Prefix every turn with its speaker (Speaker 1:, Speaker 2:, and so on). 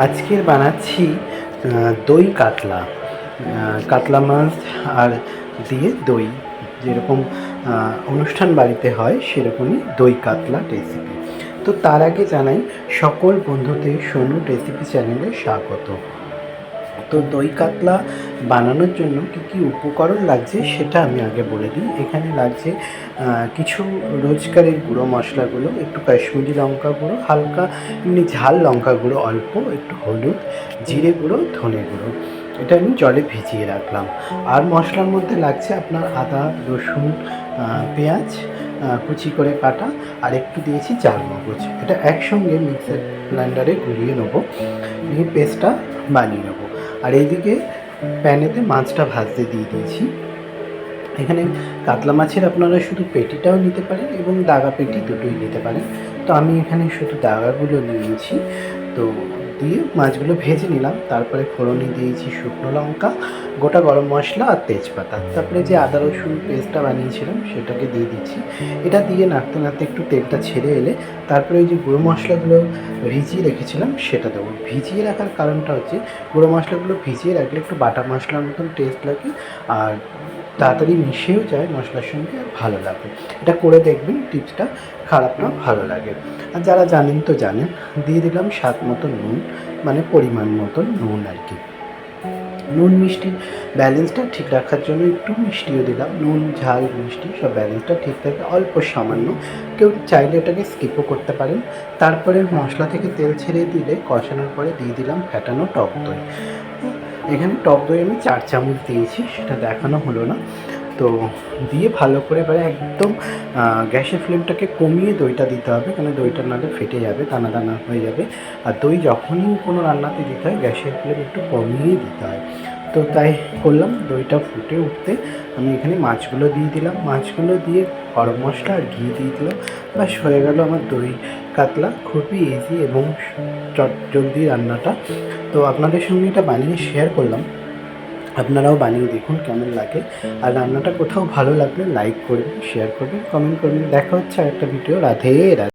Speaker 1: আজকের বানাচ্ছি দই কাতলা। কাতলা মাছ আর দিয়ে দই, যেরকম অনুষ্ঠান বাড়িতে হয় সেরকমই দই কাতলা রেসিপি। তো তার আগে জানাই সকল বন্ধুদের সোনু রেসিপি চ্যানেলে স্বাগত। তো দই কাতলা বানানোর জন্য কী কী উপকরণ লাগছে সেটা আমি আগে বলে দিই। এখানে লাগছে কিছু রোজকারের গুঁড়ো মশলাগুলো, একটু কাশ্মীরি লঙ্কা গুঁড়ো, হালকা এমনি ঝাল লঙ্কা গুঁড়ো অল্প, একটু হলুদ, জিরে গুঁড়ো, ধনে গুঁড়ো। এটা আমি জলে ভিজিয়ে রাখলাম। আর মশলার মধ্যে লাগছে আপনার আদা, রসুন, পেঁয়াজ কুচি করে কাটা, আর একটু দিয়েছি চারমগজ। এটা একসঙ্গে মিক্সার গ্রাইন্ডারে গুলিয়ে নেবো, নিয়ে পেস্টটা বানিয়ে নেবো। আর এইদিকে প্যানেতে মাছটা ভাজতে দিয়ে দিয়েছি। এখানে কাতলা মাছের আপনারা শুধু পেটিটাও নিতে পারেন এবং দাগা পেটি দুটোই নিতে পারেন। তো আমি এখানে শুধু দাগাগুলো নিয়েছি। তো দিয়ে মাছগুলো ভেজে নিলাম। তারপরে ফোড়নে দিয়েছি শুকনো লঙ্কা, গোটা গরম মশলা আর তেজপাতা। তারপরে যে আদা রসুন পেস্টটা বানিয়েছিলাম সেটাকে দিয়ে দিচ্ছি। এটা দিয়ে নাড়তে নাড়তে একটু তেলটা ছেড়ে এলে তারপরে ওই যে গুঁড়ো মশলাগুলো ভিজিয়ে রেখেছিলাম সেটা দেবো। ভিজিয়ে রাখার কারণটা হচ্ছে গুঁড়ো মশলাগুলো ভিজিয়ে রাখলে একটু বাটা মশলার মতন টেস্ট লাগে, আর তাড়াতাড়ি মিশেও যায় মশলার সঙ্গে, আর ভালো লাগে। এটা করে দেখবেন, টিপসটা খারাপ না, ভালো লাগে। আর যারা জানেন তো জানেন। দিয়ে দিলাম স্বাদ মতো নুন, মানে পরিমাণ মতো নুন আর কি। নুন মিষ্টির ব্যালেন্সটা ঠিক রাখার জন্য একটু মিষ্টিও দিলাম। নুন ঝাল মিষ্টি সব ব্যালেন্সটা ঠিক থাকে, অল্প সামান্য। কেউ চাইলে এটাকে স্কিপও করতে পারেন। তারপরে মশলা থেকে তেল ছেড়ে দিলে কষানোর পরে দিয়ে দিলাম ফ্যাটানো টক দই। এখানে টক দই আমি 4 চামচ দিয়েছি, সেটা দেখানো হলো না। তো দিয়ে ভালো করে এবারে একদম গ্যাসের ফ্লেমটাকে কমিয়ে দইটা দিতে হবে, কারণ দইটা নাহলে ফেটে যাবে, দানা দানা হয়ে যাবে। আর দই যখনই কোনো রান্নাতে দিতে হয় গ্যাসের ফ্লেম একটু কমিয়ে দিতে হয়। তো তাই করলাম। দইটা ফুটে উঠতে আমি এখানে মাছগুলো দিয়ে দিলাম। মাছগুলো দিয়ে গরম মশলা আর ঘি দিয়ে দিলাম। ব্যাস হয়ে গেল আমার দই কাতলা। খুবই ইজি এবং জলদি রান্নাটা। তো আপনাদের সঙ্গে এটা বানিয়ে শেয়ার করলাম। আপনারাও বানিয়ে দেখুন কেমন লাগে। আর রান্নাটা কোথাও ভালো লাগলে লাইক করবেন, শেয়ার করবেন, কমেন্ট করবেন। দেখা হচ্ছে আরেকটা ভিডিও। রাধে রাধে।